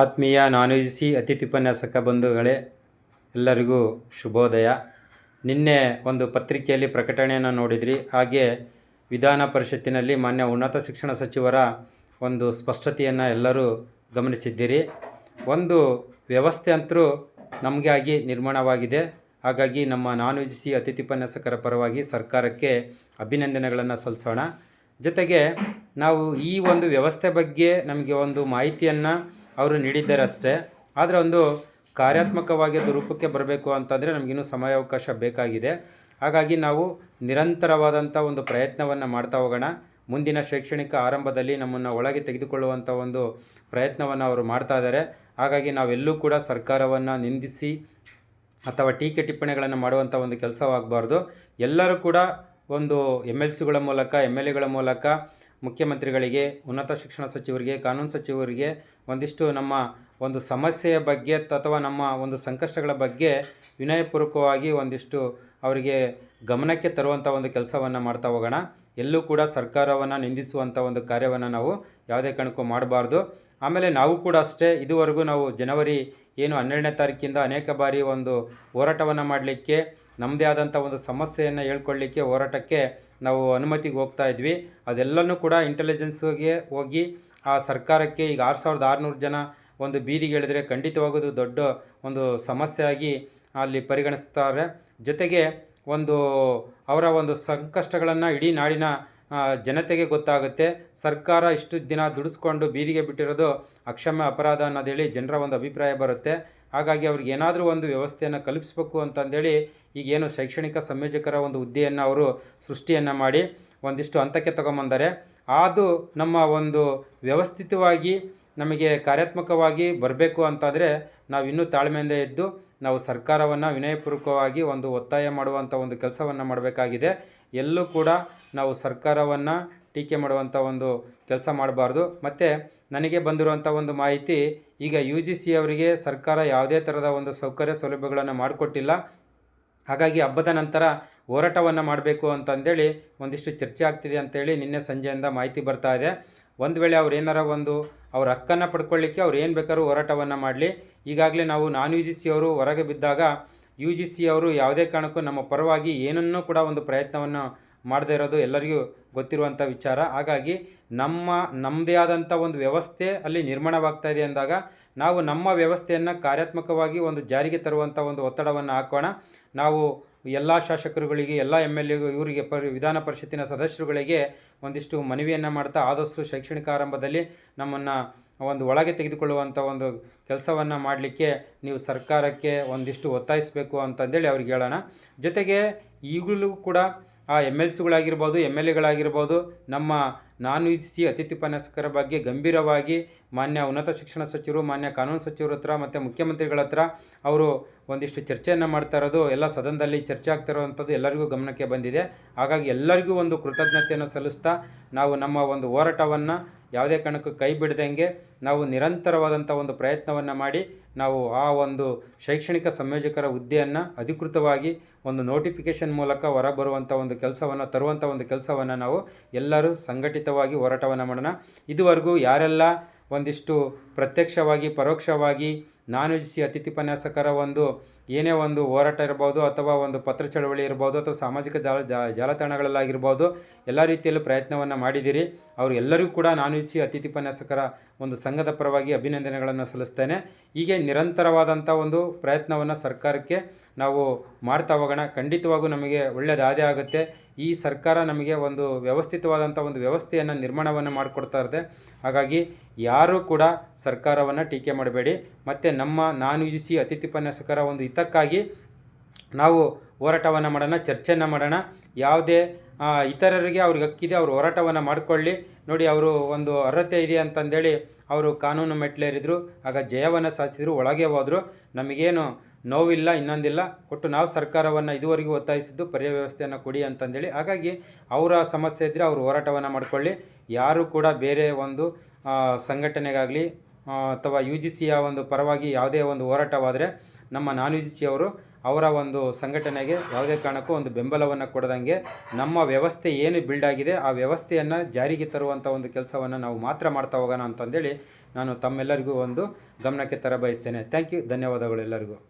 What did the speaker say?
ಆತ್ಮೀಯ ನಾನ್ ಯುಜಿಸಿ ಅತಿಥಿ ಉಪನ್ಯಾಸಕ ಬಂಧುಗಳೇ, ಎಲ್ಲರಿಗೂ ಶುಭೋದಯ. ನಿನ್ನೆ ಒಂದು ಪತ್ರಿಕೆಯಲ್ಲಿ ಪ್ರಕಟಣೆಯನ್ನು ನೋಡಿದ್ರಿ. ಹಾಗೆ ವಿಧಾನ ಪರಿಷತ್ತಿನಲ್ಲಿ ಮಾನ್ಯ ಉನ್ನತ ಶಿಕ್ಷಣ ಸಚಿವರ ಒಂದು ಸ್ಪಷ್ಟತೆಯನ್ನು ಎಲ್ಲರೂ ಗಮನಿಸಿದ್ದೀರಿ. ಒಂದು ವ್ಯವಸ್ಥೆ ಅಂತರೂ ನಮಗೆ ಆಗಿ ನಿರ್ಮಾಣವಾಗಿದೆ. ಹಾಗಾಗಿ ನಮ್ಮ ನಾನ್ ಯುಜಿಸಿ ಅತಿಥಿ ಉಪನ್ಯಾಸಕರ ಪರವಾಗಿ ಸರ್ಕಾರಕ್ಕೆ ಅಭಿನಂದನೆಗಳನ್ನು ಸಲ್ಲಿಸೋಣ. ಜೊತೆಗೆ ನಾವು ಈ ಒಂದು ವ್ಯವಸ್ಥೆ ಬಗ್ಗೆ ನಮಗೆ ಒಂದು ಮಾಹಿತಿಯನ್ನು ಅವರು ನೀಡಿದ್ದಾರೆ ಅಷ್ಟೇ. ಆದರೆ ಒಂದು ಕಾರ್ಯಾತ್ಮಕವಾಗಿ ಅದು ರೂಪಕ್ಕೆ ಬರಬೇಕು ಅಂತಂದರೆ ನಮಗಿನ್ನೂ ಸಮಯಾವಕಾಶ ಬೇಕಾಗಿದೆ. ಹಾಗಾಗಿ ನಾವು ನಿರಂತರವಾದಂಥ ಒಂದು ಪ್ರಯತ್ನವನ್ನು ಮಾಡ್ತಾ ಹೋಗೋಣ. ಮುಂದಿನ ಶೈಕ್ಷಣಿಕ ಆರಂಭದಲ್ಲಿ ನಮ್ಮನ್ನು ಒಳಗೆ ತೆಗೆದುಕೊಳ್ಳುವಂಥ ಒಂದು ಪ್ರಯತ್ನವನ್ನು ಅವರು ಮಾಡ್ತಾ ಇದ್ದಾರೆ. ಹಾಗಾಗಿ ನಾವೆಲ್ಲೂ ಕೂಡ ಸರ್ಕಾರವನ್ನು ನಿಂದಿಸಿ ಅಥವಾ ಟೀಕೆ ಟಿಪ್ಪಣಿಗಳನ್ನು ಮಾಡುವಂಥ ಒಂದು ಕೆಲಸವಾಗಬಾರ್ದು. ಎಲ್ಲರೂ ಕೂಡ ಒಂದು MLCಗಳ ಮೂಲಕ MLAಗಳ ಮೂಲಕ ಮುಖ್ಯಮಂತ್ರಿಗಳಿಗೆ, ಉನ್ನತ ಶಿಕ್ಷಣ ಸಚಿವರಿಗೆ, ಕಾನೂನು ಸಚಿವರಿಗೆ ಒಂದಿಷ್ಟು ನಮ್ಮ ಒಂದು ಸಮಸ್ಯೆಯ ಬಗ್ಗೆ ಅಥವಾ ನಮ್ಮ ಒಂದು ಸಂಕಷ್ಟಗಳ ಬಗ್ಗೆ ವಿನಯಪೂರ್ವಕವಾಗಿ ಒಂದಿಷ್ಟು ಅವರಿಗೆ ಗಮನಕ್ಕೆ ತರುವಂಥ ಒಂದು ಕೆಲಸವನ್ನು ಮಾಡ್ತಾ ಹೋಗೋಣ. ಎಲ್ಲೂ ಕೂಡ ಸರ್ಕಾರವನ್ನು ನಿಂದಿಸುವಂಥ ಒಂದು ಕಾರ್ಯವನ್ನು ನಾವು ಯಾವುದೇ ಕಾರಣಕ್ಕೂ ಮಾಡಬಾರ್ದು. ಆಮೇಲೆ ನಾವು ಕೂಡ ಅಷ್ಟೇ, ಇದುವರೆಗೂ ನಾವು ಜನವರಿ 12ನೇ ತಾರೀಕಿಂದ ಅನೇಕ ಬಾರಿ ಒಂದು ಹೋರಾಟವನ್ನು ಮಾಡಲಿಕ್ಕೆ, ನಮ್ಮದೇ ಆದಂಥ ಒಂದು ಸಮಸ್ಯೆಯನ್ನು ಹೇಳ್ಕೊಳ್ಳಿಕ್ಕೆ ಹೋರಾಟಕ್ಕೆ ನಾವು ಅನುಮತಿಗೆ ಹೋಗ್ತಾ ಇದ್ವಿ. ಅದೆಲ್ಲನೂ ಕೂಡ ಇಂಟೆಲಿಜೆನ್ಸ್ಗೆ ಹೋಗಿ ಆ ಸರ್ಕಾರಕ್ಕೆ ಈಗ 6600 ಜನ ಒಂದು ಬೀದಿಗೆ ಇಳಿದ್ರೆ ಖಂಡಿತವಾಗೋದು ದೊಡ್ಡ ಒಂದು ಸಮಸ್ಯೆಯಾಗಿ ಅಲ್ಲಿ ಪರಿಗಣಿಸ್ತಾರೆ. ಜೊತೆಗೆ ಒಂದು ಅವರ ಒಂದು ಸಂಕಷ್ಟಗಳನ್ನು ಇಡೀ ನಾಡಿನ ಜನತೆಗೆ ಗೊತ್ತಾಗುತ್ತೆ. ಸರ್ಕಾರ ಇಷ್ಟು ದಿನ ದುಡಿಸ್ಕೊಂಡು ಬೀದಿಗೆ ಬಿಟ್ಟಿರೋದು ಅಕ್ಷಮ್ಯ ಅಪರಾಧ ಅನ್ನೋದೇಳಿ ಜನರ ಒಂದು ಅಭಿಪ್ರಾಯ ಬರುತ್ತೆ. ಹಾಗಾಗಿ ಅವ್ರಿಗೆ ಏನಾದರೂ ಒಂದು ವ್ಯವಸ್ಥೆಯನ್ನು ಕಲ್ಪಿಸ್ಬೇಕು ಅಂತಂದೇಳಿ ಈಗೇನು ಶೈಕ್ಷಣಿಕ ಸಂಯೋಜಕರ ಒಂದು ಹುದ್ದೆಯನ್ನು ಅವರು ಸೃಷ್ಟಿಯನ್ನು ಮಾಡಿ ಒಂದಿಷ್ಟು ಹಂತಕ್ಕೆ ತಗೊಂಬಂದರೆ, ಅದು ನಮ್ಮ ಒಂದು ವ್ಯವಸ್ಥಿತವಾಗಿ ನಮಗೆ ಕಾರ್ಯಾತ್ಮಕವಾಗಿ ಬರಬೇಕು ಅಂತಂದರೆ ನಾವು ಇನ್ನೂ ತಾಳ್ಮೆಯಿಂದ ಇದ್ದು ನಾವು ಸರ್ಕಾರವನ್ನು ವಿನಯಪೂರ್ವಕವಾಗಿ ಒಂದು ಒತ್ತಾಯ ಮಾಡುವಂಥ ಒಂದು ಕೆಲಸವನ್ನು ಮಾಡಬೇಕಾಗಿದೆ. ಎಲ್ಲೂ ಕೂಡ ನಾವು ಸರ್ಕಾರವನ್ನು ಟೀಕೆ ಮಾಡುವಂಥ ಒಂದು ಕೆಲಸ ಮಾಡಬಾರ್ದು. ಮತ್ತು ನನಗೆ ಬಂದಿರುವಂಥ ಒಂದು ಮಾಹಿತಿ, ಈಗ UGC ಅವರಿಗೆ ಸರ್ಕಾರ ಯಾವುದೇ ಥರದ ಒಂದು ಸೌಕರ್ಯ ಸೌಲಭ್ಯಗಳನ್ನು ಮಾಡಿಕೊಟ್ಟಿಲ್ಲ. ಹಾಗಾಗಿ ಹಬ್ಬದ ನಂತರ ಹೋರಾಟವನ್ನು ಮಾಡಬೇಕು ಅಂತಂದೇಳಿ ಒಂದಿಷ್ಟು ಚರ್ಚೆ ಆಗ್ತಿದೆ ಅಂತೇಳಿ ನಿನ್ನೆ ಸಂಜೆಯಿಂದ ಮಾಹಿತಿ ಬರ್ತಾ ಇದೆ. ಒಂದು ವೇಳೆ ಅವ್ರು ಏನಾರ ಒಂದು ಅವ್ರ ಹಕ್ಕನ್ನು ಪಡ್ಕೊಳ್ಳಿಕ್ಕೆ ಅವ್ರು ಏನು ಬೇಕಾದ್ರೂ ಹೋರಾಟವನ್ನು ಮಾಡಲಿ. ಈಗಾಗಲೇ ನಾವು ನಾನ್ UGC ಅವರು ಹೊರಗೆ ಬಿದ್ದಾಗ UGC ಅವರು ಯಾವುದೇ ಕಾರಣಕ್ಕೂ ನಮ್ಮ ಪರವಾಗಿ ಏನನ್ನೂ ಕೂಡ ಒಂದು ಪ್ರಯತ್ನವನ್ನು ಮಾಡದೇ ಇರೋದು ಎಲ್ಲರಿಗೂ ಗೊತ್ತಿರುವಂಥ ವಿಚಾರ. ಹಾಗಾಗಿ ನಮ್ಮದೇ ಆದಂಥ ಒಂದು ವ್ಯವಸ್ಥೆ ಅಲ್ಲಿ ನಿರ್ಮಾಣವಾಗ್ತಾ ಇದೆ ಅಂದಾಗ ನಾವು ನಮ್ಮ ವ್ಯವಸ್ಥೆಯನ್ನು ಕಾರ್ಯಾತ್ಮಕವಾಗಿ ಒಂದು ಜಾರಿಗೆ ತರುವಂಥ ಒಂದು ಒತ್ತಡವನ್ನು ಹಾಕೋಣ. ನಾವು ಎಲ್ಲ ಶಾಸಕರುಗಳಿಗೆ, ಎಲ್ಲ MLA ಇವರಿಗೆ ವಿಧಾನ ಪರಿಷತ್ತಿನ ಸದಸ್ಯರುಗಳಿಗೆ ಒಂದಿಷ್ಟು ಮನವಿಯನ್ನು ಮಾಡ್ತಾ ಆದಷ್ಟು ಶೈಕ್ಷಣಿಕ ಆರಂಭದಲ್ಲಿ ನಮ್ಮನ್ನು ಒಂದು ಒಳಗೆ ತೆಗೆದುಕೊಳ್ಳುವಂಥ ಒಂದು ಕೆಲಸವನ್ನು ಮಾಡಲಿಕ್ಕೆ ನೀವು ಸರ್ಕಾರಕ್ಕೆ ಒಂದಿಷ್ಟು ಒತ್ತಾಯಿಸಬೇಕು ಅಂತಂದೇಳಿ ಅವ್ರಿಗೆ ಹೇಳೋಣ. ಜೊತೆಗೆ ಈಗಲೂ ಕೂಡ ಆ MLCಗಳಾಗಿರ್ಬೋದು, MLAಗಳಾಗಿರ್ಬೋದು ನಮ್ಮ ನಾನ್ UGC ಅತಿಥಿ ಉಪನ್ಯಾಸಕರ ಬಗ್ಗೆ ಗಂಭೀರವಾಗಿ ಮಾನ್ಯ ಉನ್ನತ ಶಿಕ್ಷಣ ಸಚಿವರು, ಮಾನ್ಯ ಕಾನೂನು ಸಚಿವರ ಹತ್ರ ಮತ್ತು ಮುಖ್ಯಮಂತ್ರಿಗಳ ಹತ್ರ ಅವರು ಒಂದಿಷ್ಟು ಚರ್ಚೆಯನ್ನು ಮಾಡ್ತಾ ಇರೋದು, ಎಲ್ಲ ಸದನದಲ್ಲಿ ಚರ್ಚೆ ಆಗ್ತಾ ಇರೋವಂಥದ್ದು ಎಲ್ಲರಿಗೂ ಗಮನಕ್ಕೆ ಬಂದಿದೆ. ಹಾಗಾಗಿ ಎಲ್ಲರಿಗೂ ಒಂದು ಕೃತಜ್ಞತೆಯನ್ನು ಸಲ್ಲಿಸ್ತಾ ನಾವು ನಮ್ಮ ಒಂದು ಹೋರಾಟವನ್ನು ಯಾವುದೇ ಕಾರಣಕ್ಕೂ ಕೈ ಬಿಡದಂಗೆ ನಾವು ನಿರಂತರವಾದಂಥ ಒಂದು ಪ್ರಯತ್ನವನ್ನು ಮಾಡಿ ನಾವು ಆ ಒಂದು ಶೈಕ್ಷಣಿಕ ಸಂಯೋಜಕರ ಹುದ್ದೆಯನ್ನು ಅಧಿಕೃತವಾಗಿ ಒಂದು ನೋಟಿಫಿಕೇಷನ್ ಮೂಲಕ ಹೊರಬರುವಂಥ ಒಂದು ಕೆಲಸವನ್ನು ತರುವಂಥ ಒಂದು ಕೆಲಸವನ್ನು ನಾವು ಎಲ್ಲರೂ ಸಂಘಟಿತವಾಗಿ ಹೋರಾಟವನ್ನು ಮಾಡೋಣ. ಇದುವರೆಗೂ ಯಾರೆಲ್ಲ ಒಂದಿಷ್ಟು ಪ್ರತ್ಯಕ್ಷವಾಗಿ ಪರೋಕ್ಷವಾಗಿ ನಾನ್ UGC ಅತಿಥಿ ಉಪನ್ಯಾಸಕರ ಒಂದು ಏನೇ ಒಂದು ಹೋರಾಟ ಇರ್ಬೋದು ಅಥವಾ ಒಂದು ಪತ್ರ ಚಳವಳಿ ಇರ್ಬೋದು ಅಥವಾ ಸಾಮಾಜಿಕ ಜಾಲತಾಣಗಳಲ್ಲಾಗಿರ್ಬೋದು ಎಲ್ಲ ರೀತಿಯಲ್ಲೂ ಪ್ರಯತ್ನವನ್ನು ಮಾಡಿದ್ದೀರಿ. ಅವರು ಎಲ್ಲರಿಗೂ ಕೂಡ ನಾನ್ UGC ಅತಿಥಿ ಉಪನ್ಯಾಸಕರ ಒಂದು ಸಂಘದ ಪರವಾಗಿ ಅಭಿನಂದನೆಗಳನ್ನು ಸಲ್ಲಿಸ್ತೇನೆ. ಹೀಗೆ ನಿರಂತರವಾದಂಥ ಒಂದು ಪ್ರಯತ್ನವನ್ನು ಸರ್ಕಾರಕ್ಕೆ ನಾವು ಮಾಡ್ತಾ ಹೋಗೋಣ. ಖಂಡಿತವಾಗೂ ನಮಗೆ ಒಳ್ಳೆಯದಾದೇ ಆಗುತ್ತೆ. ಈ ಸರ್ಕಾರ ನಮಗೆ ಒಂದು ವ್ಯವಸ್ಥಿತವಾದಂಥ ಒಂದು ವ್ಯವಸ್ಥೆಯನ್ನು ನಿರ್ಮಾಣವನ್ನು ಮಾಡಿಕೊಡ್ತಾ ಇರುತ್ತೆ. ಹಾಗಾಗಿ ಯಾರೂ ಕೂಡ ಸರ್ಕಾರವನ್ನು ಟೀಕೆ ಮಾಡಬೇಡಿ. ಮತ್ತು ನಮ್ಮ ನಾನ್ UGC ಅತಿಥಿ ಉಪನ್ಯಾಸಕರ ಒಂದು ಹಿತಕ್ಕಾಗಿ ನಾವು ಹೋರಾಟವನ್ನು ಮಾಡೋಣ, ಚರ್ಚೆಯನ್ನು ಮಾಡೋಣ. ಯಾವುದೇ ಇತರರಿಗೆ ಅವ್ರಿಗೆ ಹಕ್ಕಿದೆ, ಅವರು ಹೋರಾಟವನ್ನು ಮಾಡಿಕೊಳ್ಳಿ. ನೋಡಿ, ಅವರು ಒಂದು ಅರ್ಹತೆ ಇದೆ ಅಂತಂದೇಳಿ ಅವರು ಕಾನೂನು ಮೆಟ್ಲೇರಿದ್ರು, ಆಗ ಜಯವನ್ನು ಸಾಧಿಸಿದ್ರು, ಒಳಗೆ ಹೋದರು. ನಮಗೇನು ನೋವಿಲ್ಲ, ಇನ್ನೊಂದಿಲ್ಲ. ಒಟ್ಟು ನಾವು ಸರ್ಕಾರವನ್ನು ಇದುವರೆಗೂ ಒತ್ತಾಯಿಸಿದ್ದು ಪರ್ಯಾಯ ವ್ಯವಸ್ಥೆಯನ್ನು ಕೊಡಿ ಅಂತಂದೇಳಿ. ಹಾಗಾಗಿ ಅವರ ಸಮಸ್ಯೆ ಇದ್ದರೆ ಅವರು ಹೋರಾಟವನ್ನು ಮಾಡಿಕೊಳ್ಳಿ. ಯಾರೂ ಕೂಡ ಬೇರೆ ಒಂದು ಸಂಘಟನೆಗಾಗಲಿ ಅಥವಾ UGCಯ ಒಂದು ಪರವಾಗಿ ಯಾವುದೇ ಒಂದು ಹೋರಾಟವಾದರೆ ನಮ್ಮ ನಾನ್ UGC ಅವರು ಅವರ ಒಂದು ಸಂಘಟನೆಗೆ ಯಾವುದೇ ಕಾರಣಕ್ಕೂ ಒಂದು ಬೆಂಬಲವನ್ನು ಕೊಡದಂಗೆ ನಮ್ಮ ವ್ಯವಸ್ಥೆ ಏನು ಬಿಲ್ಡ್ ಆಗಿದೆ ಆ ವ್ಯವಸ್ಥೆಯನ್ನು ಜಾರಿಗೆ ತರುವಂಥ ಒಂದು ಕೆಲಸವನ್ನು ನಾವು ಮಾತ್ರ ಮಾಡ್ತಾ ಹೋಗೋಣ ಅಂತಂದೇಳಿ ನಾನು ತಮ್ಮೆಲ್ಲರಿಗೂ ಒಂದು ಗಮನಕ್ಕೆ ತರಬಯಸ್ತೇನೆ. Thank you. ಧನ್ಯವಾದಗಳು ಎಲ್ಲರಿಗೂ.